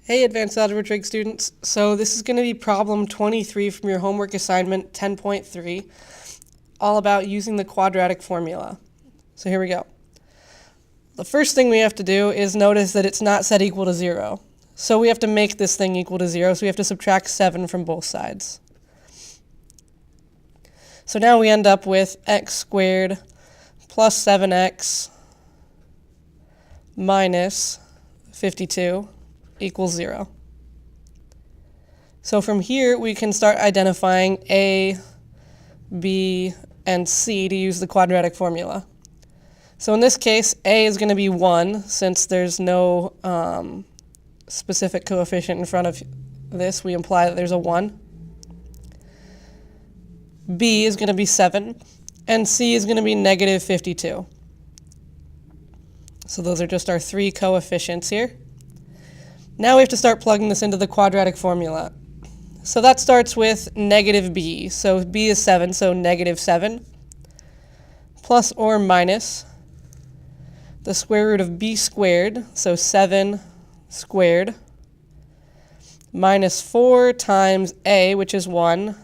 Hey Advanced Algebra Trig students, so this is going to be problem 23 from your homework assignment 10.3, all about using the quadratic formula. So here we go. The first thing we have to do is notice that it's not set equal to 0. So we have to make this thing equal to 0, so we have to subtract 7 from both sides. So now we end up with x squared plus 7x minus 52 equals 0. So from here, we can start identifying A, B, and C to use the quadratic formula. So in this case, A is going to be 1, since there's no specific coefficient in front of this. We imply that there's a 1. B is going to be 7, and C is going to be negative 52. So those are just our three coefficients here. Now we have to start plugging this into the quadratic formula. So that starts with negative b. So b is 7, so negative 7 plus or minus the square root of b squared, so 7 squared, minus 4 times a, which is 1,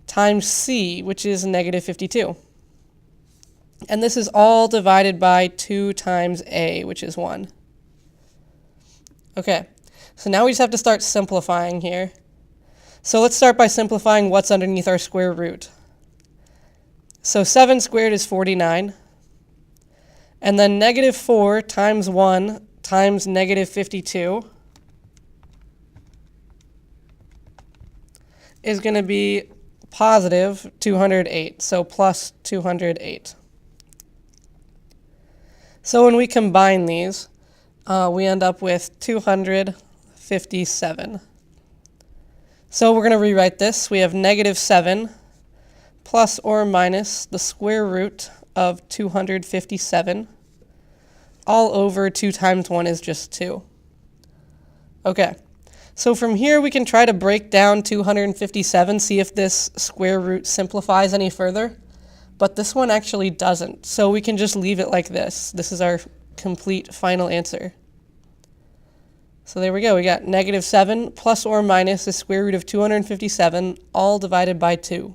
times c, which is negative 52. And this is all divided by 2 times a, which is 1. Okay, so now we just have to start simplifying here. So let's start by simplifying what's underneath our square root. So 7 squared is 49. And then negative 4 times 1 times negative 52 is going to be positive 208, so plus 208. So when we combine these, we end up with 257. So we're going to rewrite this. We have negative 7 plus or minus the square root of 257 all over 2 times 1 is just 2. Okay, so from here we can try to break down 257, see if this square root simplifies any further. But this one actually doesn't, so we can just leave it like this. This is our complete final answer. So there we go. We got negative 7 plus or minus the square root of 257, all divided by 2.